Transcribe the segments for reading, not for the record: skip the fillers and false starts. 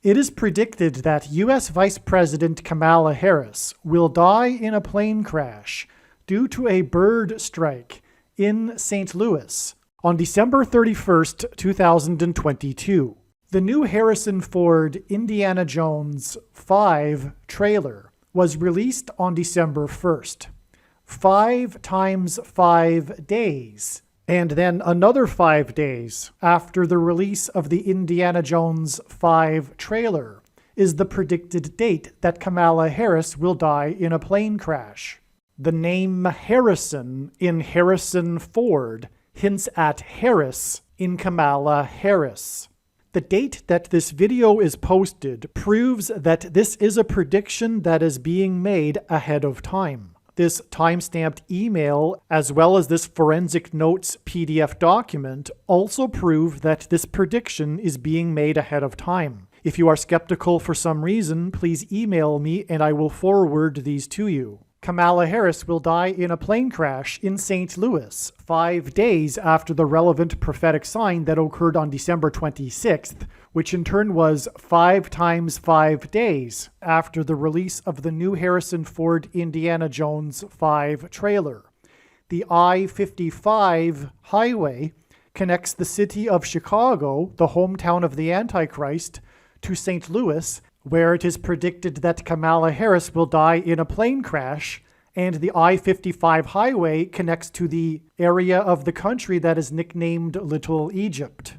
It is predicted that U.S. Vice President Kamala Harris will die in a plane crash due to a bird strike in St. Louis on December 31st, 2022. The new Harrison Ford Indiana Jones 5 trailer was released on December 1st. 5 times 5 days, and then another 5 days after the release of the Indiana Jones 5 trailer is the predicted date that Kamala Harris will die in a plane crash. The name Harrison in Harrison Ford hints at Harris in Kamala Harris. The date that this video is posted proves that this is a prediction that is being made ahead of time. This time-stamped email, as well as this Forensic Notes PDF document, also prove that this prediction is being made ahead of time. If you are skeptical for some reason, please email me and I will forward these to you. Kamala Harris will die in a plane crash in St. Louis 5 days after the relevant prophetic sign that occurred on December 26th, which in turn was 5 times 5 days after the release of the new Harrison Ford Indiana Jones 5 trailer. The I-55 highway connects the city of Chicago, the hometown of the Antichrist, to St. Louis, where it is predicted that Kamala Harris will die in a plane crash, and the I-55 highway connects to the area of the country that is nicknamed Little Egypt,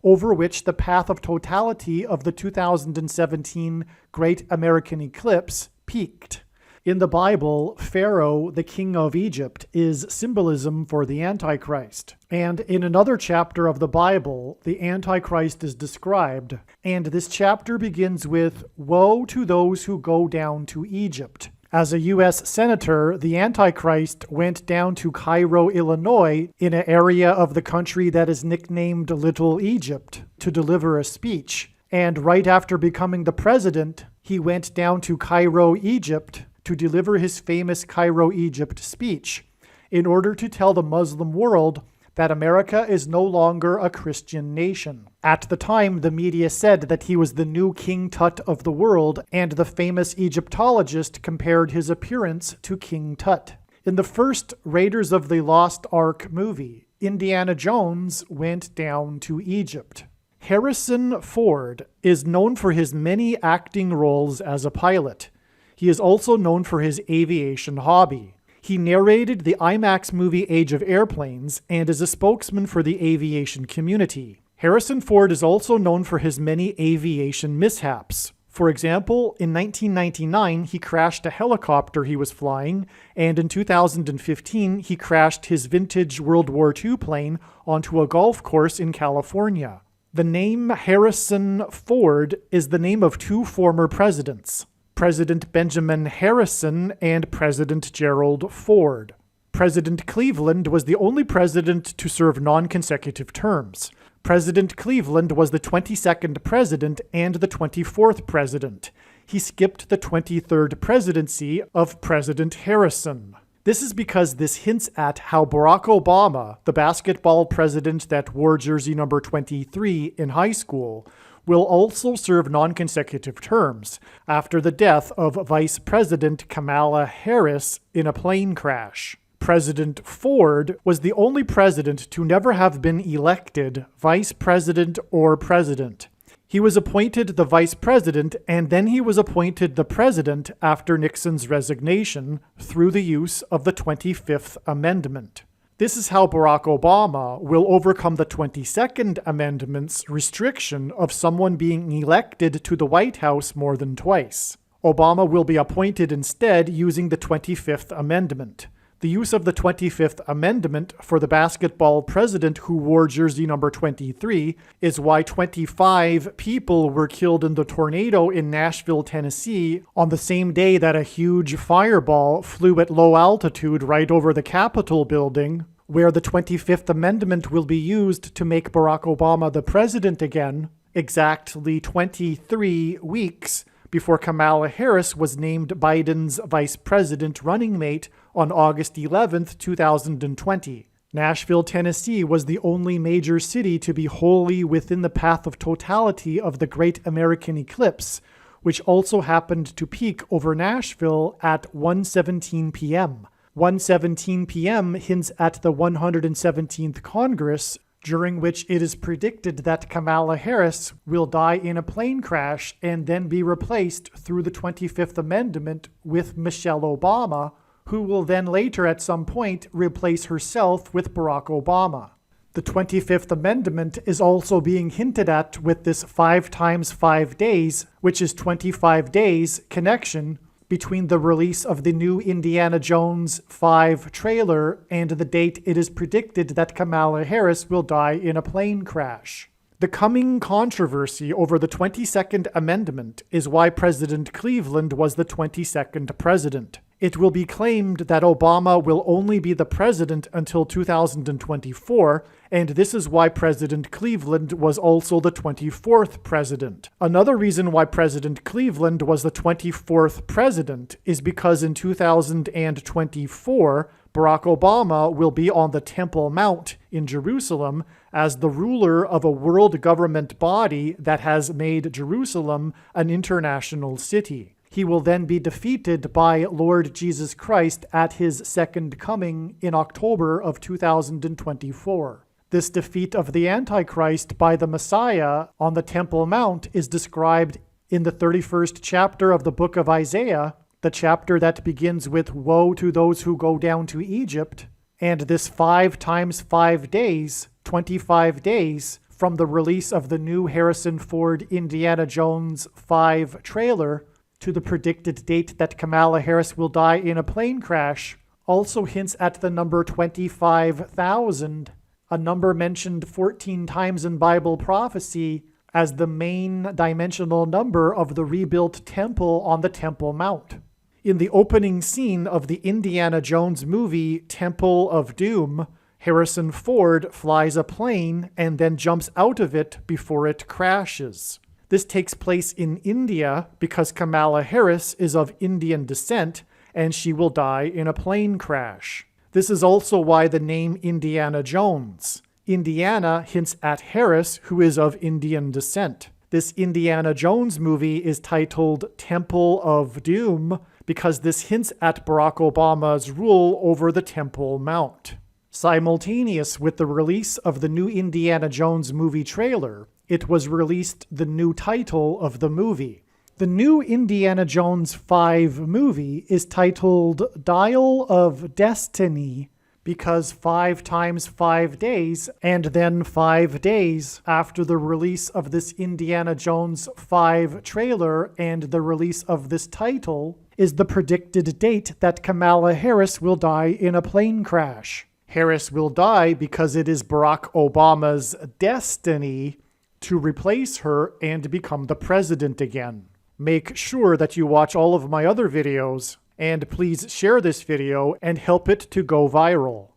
over which the path of totality of the 2017 Great American Eclipse peaked. In the Bible, Pharaoh, the king of Egypt, is symbolism for the Antichrist. And in another chapter of the Bible, the Antichrist is described. And this chapter begins with, "Woe to those who go down to Egypt." As a U.S. senator, the Antichrist went down to Cairo, Illinois, in an area of the country that is nicknamed Little Egypt, to deliver a speech. And right after becoming the president, he went down to Cairo, Egypt, to deliver his famous Cairo, Egypt speech in order to tell the Muslim world that America is no longer a Christian nation. At the time, the media said that he was the new King Tut of the world, and the famous Egyptologist compared his appearance to King Tut. In the first Raiders of the Lost Ark movie, Indiana Jones went down to Egypt. Harrison Ford is known for his many acting roles as a pilot. He is also known for his aviation hobby. He narrated the IMAX movie Age of Airplanes and is a spokesman for the aviation community. Harrison Ford is also known for his many aviation mishaps. For example, in 1999, he crashed a helicopter he was flying, and in 2015, he crashed his vintage World War II plane onto a golf course in California. The name Harrison Ford is the name of 2 former presidents, President Benjamin Harrison and President Gerald Ford. President Cleveland was the only president to serve non-consecutive terms. President Cleveland was the 22nd president and the 24th president. He skipped the 23rd presidency of President Harrison. This is because this hints at how Barack Obama, the basketball president that wore jersey number 23 in high school, will also serve non-consecutive terms after the death of Vice President Kamala Harris in a plane crash. President Ford was the only president to never have been elected vice president or president. He was appointed the vice president, and then he was appointed the president after Nixon's resignation through the use of the 25th Amendment. This is how Barack Obama will overcome the 22nd Amendment's restriction of someone being elected to the White House more than twice. Obama will be appointed instead using the 25th Amendment. The use of the 25th Amendment for the basketball president who wore jersey number 23 is why 25 people were killed in the tornado in Nashville, Tennessee, on the same day that a huge fireball flew at low altitude right over the Capitol building, where the 25th Amendment will be used to make Barack Obama the president again, exactly 23 weeks before Kamala Harris was named Biden's vice president running mate on August 11, 2020. Nashville, Tennessee was the only major city to be wholly within the path of totality of the Great American Eclipse, which also happened to peak over Nashville at 1:17 p.m. 1:17 p.m. hints at the 117th Congress, during which it is predicted that Kamala Harris will die in a plane crash and then be replaced through the 25th Amendment with Michelle Obama, who will then later at some point replace herself with Barack Obama. The 25th Amendment is also being hinted at with this 5 times 5 days, which is 25 days, connection between the release of the new Indiana Jones 5 trailer and the date it is predicted that Kamala Harris will die in a plane crash. The coming controversy over the 22nd Amendment is why President Cleveland was the 22nd president. It will be claimed that Obama will only be the president until 2024, and this is why President Cleveland was also the 24th president. Another reason why President Cleveland was the 24th president is because in 2024, Barack Obama will be on the Temple Mount in Jerusalem as the ruler of a world government body that has made Jerusalem an international city. He will then be defeated by Lord Jesus Christ at his second coming in October of 2024. This defeat of the Antichrist by the Messiah on the Temple Mount is described in the 31st chapter of the book of Isaiah, the chapter that begins with "Woe to those who go down to Egypt," and this 5 times 5 days, 25 days, from the release of the new Harrison Ford Indiana Jones 5 trailer to the predicted date that Kamala Harris will die in a plane crash, also hints at the number 25,000, a number mentioned 14 times in Bible prophecy as the main dimensional number of the rebuilt temple on the Temple Mount. In the opening scene of the Indiana Jones movie Temple of Doom, Harrison Ford flies a plane and then jumps out of it before it crashes. This takes place in India because Kamala Harris is of Indian descent and she will die in a plane crash. This is also why the name Indiana Jones. Indiana hints at Harris, who is of Indian descent. This Indiana Jones movie is titled Temple of Doom because this hints at Barack Obama's rule over the Temple Mount. Simultaneous with the release of the new Indiana Jones movie trailer, it was released the new title of the movie. The new Indiana Jones 5 movie is titled Dial of Destiny because 5 times 5 days, and then 5 days after the release of this Indiana Jones 5 trailer and the release of this title, is the predicted date that Kamala Harris will die in a plane crash. Harris will die because it is Barack Obama's destiny to replace her and become the president again. Make sure that you watch all of my other videos, and please share this video and help it to go viral.